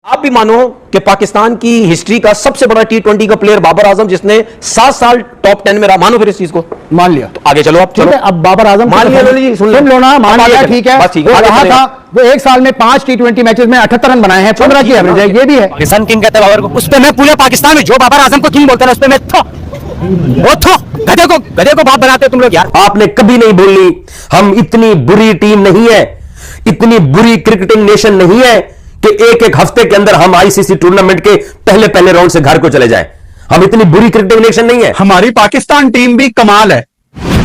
आप भी मानो कि पाकिस्तान की हिस्ट्री का सबसे बड़ा T20 का प्लेयर बाबर आजम, जिसने 7 साल टॉप 10 में रहा, मानो फिर इस चीज को मान लिया तो आगे चलो। आप ठीक है, अब बाबर आजम मान लिया, सुन लो ना, मान लिया, ठीक है, बस ठीक है। रहा था वो एक साल में 5 T20 मैचेस में 78 रन बनाए हैं, 15 की एवरेज है, ये भी है। पाकिस्तान किंग कहते हैं बाबर को, उस पे मैं पूरे पाकिस्तान में जो बाबर आजम को किंग बोलते हैं उस पे मैं गधे को बाप बनाते हो तुम लोग यार। आपने कभी नहीं बोली हम इतनी बुरी टीम नहीं है, इतनी बुरी क्रिकेटिंग नेशन नहीं है कि एक एक हफ्ते के अंदर हम आईसीसी टूर्नामेंट के पहले राउंड से घर को चले जाएं। हम इतनी बुरी क्रिकेटिंग नेशन नहीं है। हमारी पाकिस्तान टीम भी कमाल है,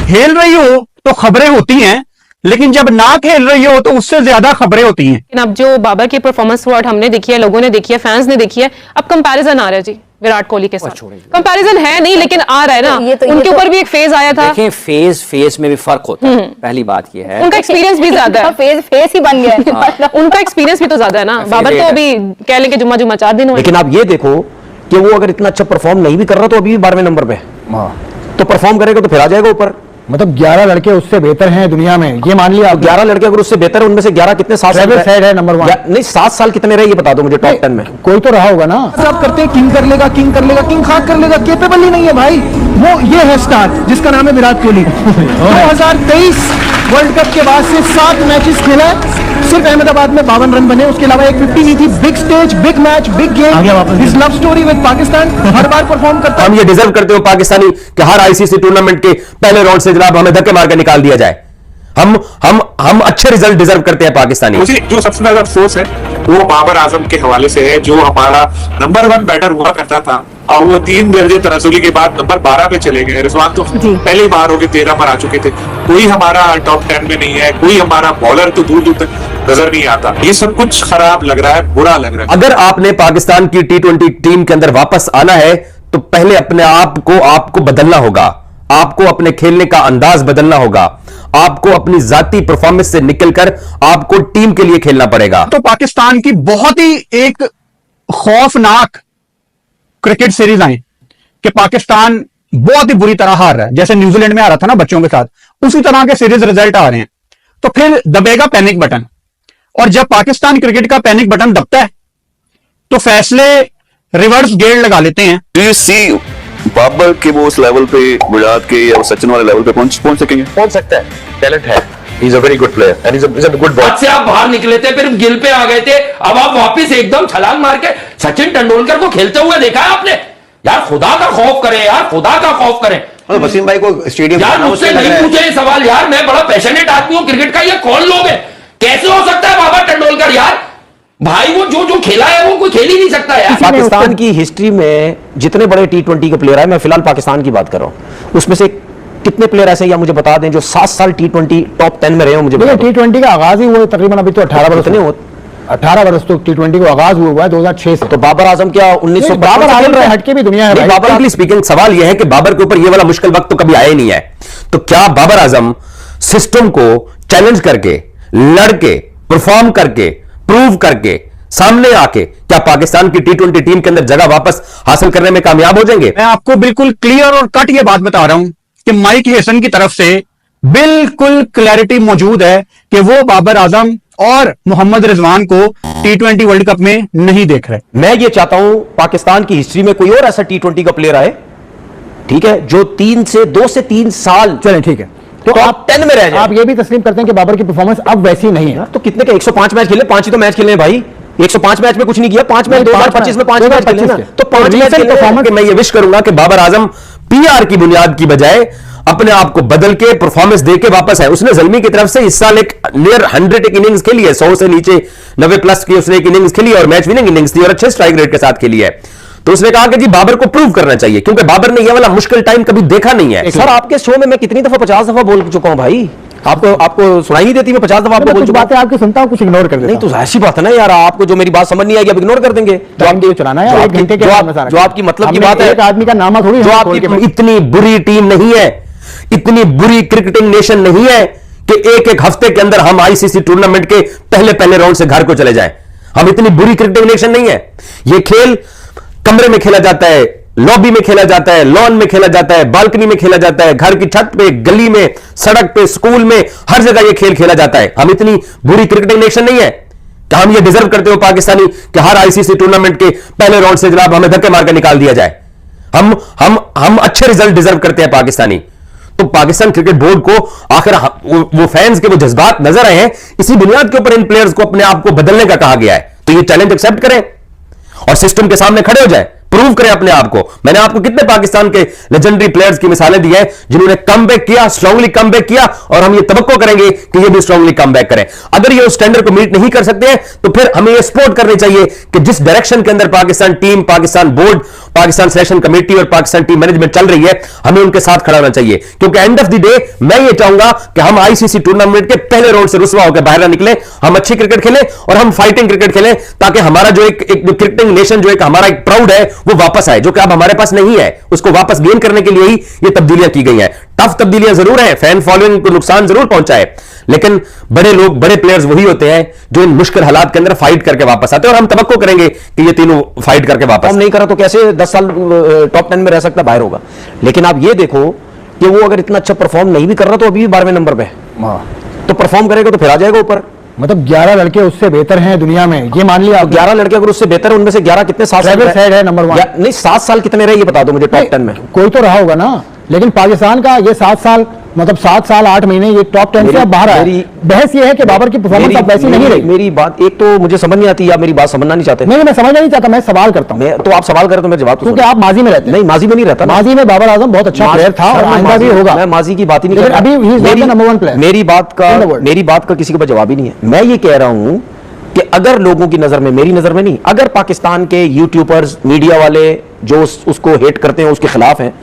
खेल रही हो तो खबरें होती हैं, लेकिन जब ना खेल रही हो तो उससे ज्यादा खबरें होती हैं। लेकिन अब जो बाबर की परफॉर्मेंस वर्ड हमने देखी है, लोगों ने देखी है, फैंस ने देखी है, अब कंपैरिजन आ रहा है जी विराट कोहली के साथ। कंपैरिजन है नहीं लेकिन आ रहा है ना, उनके ऊपर भी एक फेज आया था। देखें फेज में भी फर्क होता है, पहली बात ये है उनका एक्सपीरियंस भी ज्यादा है। फेस ही बन गया है। उनका एक्सपीरियंस भी तो ज्यादा है ना, बाबर तो अभी कह लें कि जुम्मा 4 दिन हुए। लेकिन आप ये देखो कि वो अगर इतना अच्छा परफॉर्म नहीं भी कर रहा तो अभी भी 12वें नंबर पे, तो परफॉर्म करेगा तो फिर आ जाएगा ऊपर। मतलब 11 लड़के उससे बेहतर हैं दुनिया में, ये मान लिया। 11 लड़के अगर उससे बेहतर है, उनमें से 11 कितने 7 साल है नंबर 1 नहीं 7 साल कितने रहे ये बता दो मुझे टॉप 10 में। कोई तो रहा होगा ना। आप करते हैं किंग कर लेगा, किंग कर लेगा, किंग खाक कर लेगा, केपेबल ही नहीं है भाई वो। ये है स्टार जिसका नाम है विराट कोहली। 2023 वर्ल्ड कप के बाद से 7 मैचेस खेला है, सिर्फ अहमदाबाद में 52 रन बने, उसके अलावा एक 50 नहीं थी। Big stage, big match, big game, his love story with Pakistan, her bar perform करता है। हम ये डिजर्व करते हो पाकिस्तानी कि हर आईसीसी टूर्नामेंट के पहले राउंड से जनाब हमें धक्के मार के निकाल दिया जाए। हम अच्छे रिजल्ट डिजर्व करते हैं पाकिस्तानी। मुझे जो सबसे ज्यादा अफसोस है वो बाबर आजम के हवाले से है, जो हमारा नंबर 1 बैटर हुआ करता था और वो 3 दर्जे तनाजुली के बाद नंबर 12 पे चले गए। रिजवान तो पहले ही बाहर हो गए, 13 पर आ चुके थे। कोई हमारा टॉप 10 में नहीं है, कोई हमारा बॉलर तो दूर दूर तक नजर नहीं आता। ये सब कुछ खराब लग रहा है, बुरा लग रहा है। अगर आपने पाकिस्तान की T20 टीम के अंदर वापस आना है तो पहले अपने आपको बदलना होगा, आपको अपने खेलने का अंदाज बदलना होगा, आपको अपनी जाती परफॉर्मेंस से निकलकर आपको टीम के लिए खेलना पड़ेगा। तो पाकिस्तान की बहुत ही एक खौफनाक क्रिकेट सीरीज आई कि पाकिस्तान बहुत ही बुरी तरह हार रहा है, जैसे न्यूजीलैंड में आ रहा था ना बच्चों के साथ, उसी तरह के सीरीज रिजल्ट आ रहे हैं। तो फिर दबेगा पैनिक बटन, और जब पाकिस्तान क्रिकेट का पैनिक बटन दबता है तो फैसले रिवर्स गेयर लगा लेते हैं। Do you see बाबर के वो उस लेवल पे, विराट के या सचिन वाले लेवल पे पहुंच सकेंगे? पहुंच सकता है, टैलेंट है, he is a very good player and he is a good bowler. से आप बाहर निकले थे, फिर गिल पे आ गए थे, अब आप वापस एकदम छलांग मार के सचिन तेंदुलकर को खेलते हुए देखा है आपने? यार खुदा का खौफ करें, यार खुदा का खौफ करें। वसीम भाई को स्टेडियम यार मुझसे नहीं पूछे ये सवाल यार, मैं बड़ा पैशनेट आदमी हूं क्रिकेट का, ये कौन लोग हैं? कैसे हो सकता है बाबर तेंदुलकर? यार भाई वो जो खेला है वो कोई खेल ही नहीं सकता यार। पाकिस्तान की हिस्ट्री में जितने बड़े T20 के प्लेयर है, मैं फिलहाल पाकिस्तान की बात कर रहा हूं, उसमें से कितने प्लेयर ऐसे या मुझे बता दें जो 7 साल T20 टॉप 10 में रहे हो? मुझे T20 का आगाज ही हुआ तकरीबन अभी तो 18 वर्ष नहीं होते, 18 वर्ष तो T20 को आगाज हुआ है 2006 से। तो बाबर आजम क्या 1900 बाबर आजम हटके भी दुनिया है। बाबर स्पीकिंग सवाल यह है कि बाबर के ऊपर यह वाला मुश्किल वक्त तो कभी आया ही नहीं है, तो क्या बाबर आजम सिस्टम को चैलेंज करके, लड़के, परफॉर्म करके, प्रूव करके, सामने आके क्या पाकिस्तान की T20 टीम के अंदर जगह वापस हासिल करने में कामयाब हो जाएंगे? मैं आपको बिल्कुल क्लियर और कट ये बात बता रहा हूं कि माइक हेसन की तरफ से बिल्कुल क्लैरिटी मौजूद है कि वो बाबर आजम और मोहम्मद रिजवान को T20 वर्ल्ड कप में नहीं देख रहे। मैं ये चाहता हूं पाकिस्तान की हिस्ट्री में कोई और ऐसा T20 का प्लेयर आए, ठीक है, जो 2 से 3 साल चलें, ठीक है, तो आप 10 में रह जाए। आप ये भी तस्लीम करते हैं कि बाबर की परफॉर्मेंस अब वैसी नहीं है? तो कितने के 105 मैच खेले, 5 ही तो मैच खेले हैं भाई। 105 मैच में कुछ नहीं किया, 5 मैच 2025 में 5 मैच खेले ना, तो 5 मैच परफॉर्मेंस। मैं ये विश करूंगा कि बाबर आजम PR की बुनियाद की बजाय अपने आप को बदल के परफॉर्मेंस देके वापस आए। उसने ज़ल्मी की तरफ से इस साल एक नियर 100 एक इनिंग्स खेली है, 100 से नीचे 90 प्लस की उसने एक इनिंग्स खेली और मैच विनिंग इनिंग्स थी और अच्छे स्ट्राइक रेट के साथ खेली है। तो उसने कहा कि जी बाबर को प्रूव करना चाहिए, क्योंकि बाबर ने यह वाला मुश्किल टाइम कभी देखा नहीं है। सर आपके शो में मैं कितनी दफा 50 दफा बोल चुका हूं भाई, आपको सुनाई नहीं देती? मैं 50 दफा आपको बोल चुका हूं। आपकी सुनता हूं, कुछ इग्नोर कर देता नहीं, तो ऐसी बात है ना यार, आपको जो मेरी बात समझ नहीं आएगी आप इग्नोर कर देंगे। तो आपको चलाना है 1 घंटे के जो आपकी मतलब की बात है, एक आदमी का नाम थोड़ी जो आपकी इतनी बुरी टीम नहीं है, इतनी बुरी क्रिकेटिंग नेशन नहीं है कि एक एक हफ्ते के अंदर हम आईसीसी टूर्नामेंट के पहले राउंड से घर को चले जाएं। हम इतनी बुरी क्रिकेटिंग नेशन नहीं है। यह खेल कमरे में खेला जाता है, लॉबी में खेला जाता है, लॉन में खेला जाता है, बालकनी में खेला जाता है, घर की छत पे, गली में, सड़क पे, स्कूल में, हर जगह यह खेल खेला जाता है। हम इतनी बुरी क्रिकेटिंग नेशन नहीं है क्या हम ये डिजर्व करते हो पाकिस्तानी कि हर आईसीसी टूर्नामेंट के पहले राउंड से जनाब हमें धक्के मारकर निकाल दिया जाए? हम अच्छे रिजल्ट डिजर्व करते हैं पाकिस्तानी। तो पाकिस्तान क्रिकेट बोर्ड को आखिर वो फैंस के वो जज्बात नजर आए हैं, इसी बुनियाद के ऊपर इन प्लेयर्स को अपने आप को बदलने का कहा गया है। तो ये चैलेंज एक्सेप्ट करें और सिस्टम के सामने खड़े हो जाए, प्रूव करें अपने आप को। मैंने आपको कितने पाकिस्तान के लेजेंडरी प्लेयर्स की मिसालें दी हैं जिन्होंने कमबैक किया, स्ट्रांगली कमबैक किया, और हम ये तवक्को करेंगे कि ये भी स्ट्रांगली कमबैक करें। अगर ये उस स्टैंडर्ड को मीट नहीं कर सकते हैं तो फिर हमें ये सपोर्ट करनी चाहिए कि जिस डायरेक्शन के अंदर Pakistan team, Pakistan board, Pakistan selection committee और पाकिस्तान टीम मैनेजमेंट चल रही है, हमें उनके साथ खड़ा होना चाहिए। क्योंकि एंड ऑफ द डे मैं ये चाहूंगा कि हम आईसीसी टूर्नामेंट के पहले राउंड से रुसवा होकर बाहर ना निकले, हम अच्छी क्रिकेट खेलें और हम फाइटिंग क्रिकेट खेलें, ताकि हमारा जो एक क्रिकेटिंग नेशन, जो एक हमारा एक प्राउड है, वो वापस आए, जो कि अब हमारे पास नहीं है। उसको वापस गेन करने के लिए ही ये तब्दीलियां की गई हैं। टफ तब्दीलियां जरूर हैं, फैन फॉलोइंग को नुकसान जरूर पहुंचा है, लेकिन बड़े लोग, बड़े प्लेयर्स वही होते हैं जो इन मुश्किल हालात के अंदर फाइट करके वापस आते हैं, और हम तवक्को करेंगे कि ये तीनों फाइट करके वापस। हम नहीं करा तो कैसे 10 साल टॉप 10 में रह सकता, बाहर होगा। लेकिन आप ये देखो कि वो अगर इतना अच्छा परफॉर्म नहीं भी कर रहा तो अभी भी 12वें नंबर पे, तो परफॉर्म करेगा तो फिर आ जाएगा ऊपर। मतलब 11 लड़के उससे बेहतर हैं दुनिया में, ये मान लिया। 11 लड़के अगर उससे बेहतर है, उनमें से 11 कितने 7 साल है नंबर 1? नहीं, 7 साल कितने रहे ये बता दो मुझे टॉप 10 में। कोई तो रहा होगा ना, लेकिन पाकिस्तान का ये 7 साल, मतलब 7 साल 8 महीने ये टॉप 10 से बाहर है। बहस ये है कि बाबर की परफॉर्मेंस अब वैसी नहीं रही। मेरी बात एक तो मुझे समझ नहीं आती, या मेरी बात समझना नहीं चाहते। नहीं, मैं समझना नहीं चाहता, मैं सवाल करता हूं। तो आप सवाल करें तो मैं जवाब, क्योंकि आप माजी में रहते हैं। नहीं, माजी में नहीं रहता। माजी में बाबर आजम बहुत अच्छा प्लेयर था और आइंदा भी होगा। मैं माजी की बात ही नहीं कर रहा। अभी he is not the number 1 player. मेरी बात का किसी के पास जवाब ही नहीं है। मैं ये कह रहा हूं कि अगर लोगों की नजर में, मेरी नजर में नहीं, अगर पाकिस्तान के यूट्यूबर्स, मीडिया वाले जो उसको हेट करते हैं, उसके खिलाफ हैं,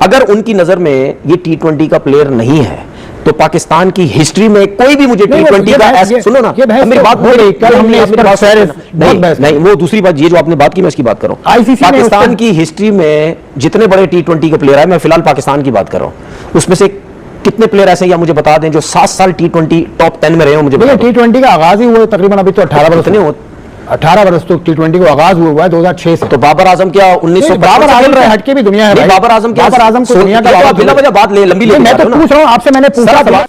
अगर उनकी नजर में ये T20 का प्लेयर नहीं है, तो पाकिस्तान की हिस्ट्री में कोई भी मुझे T20 का ऐसा, सुनो ना मेरी बात, कल हमने नहीं, वो दूसरी बात, ये जो आपने बात की मैं इसकी बात कर रहा हूं। पाकिस्तान की हिस्ट्री में जितने बड़े T20 के प्लेयर है, मैं फिलहाल पाकिस्तान की बात कर रहा हूं, उसमें से कितने प्लेयर ऐसे या मुझे बता दें जो 7 साल T20 टॉप 10 में रहे हो? मुझे T20 का आगाज ही हुआ तकरीबन अभी तो 18 वर्ष नहीं हो, 18 वर्ष तो T20 को आगाज हुआ है 2006 से। तो बाबर आजम क्या 1900 बाबर आजम हटके भी दुनिया है। बाबर आजम क्या, बाबर आजम को दुनिया का बिना वजह बात ले लंबी, मैं तो पूछ रहा हूं आपसे, मैंने पूछा सवाल।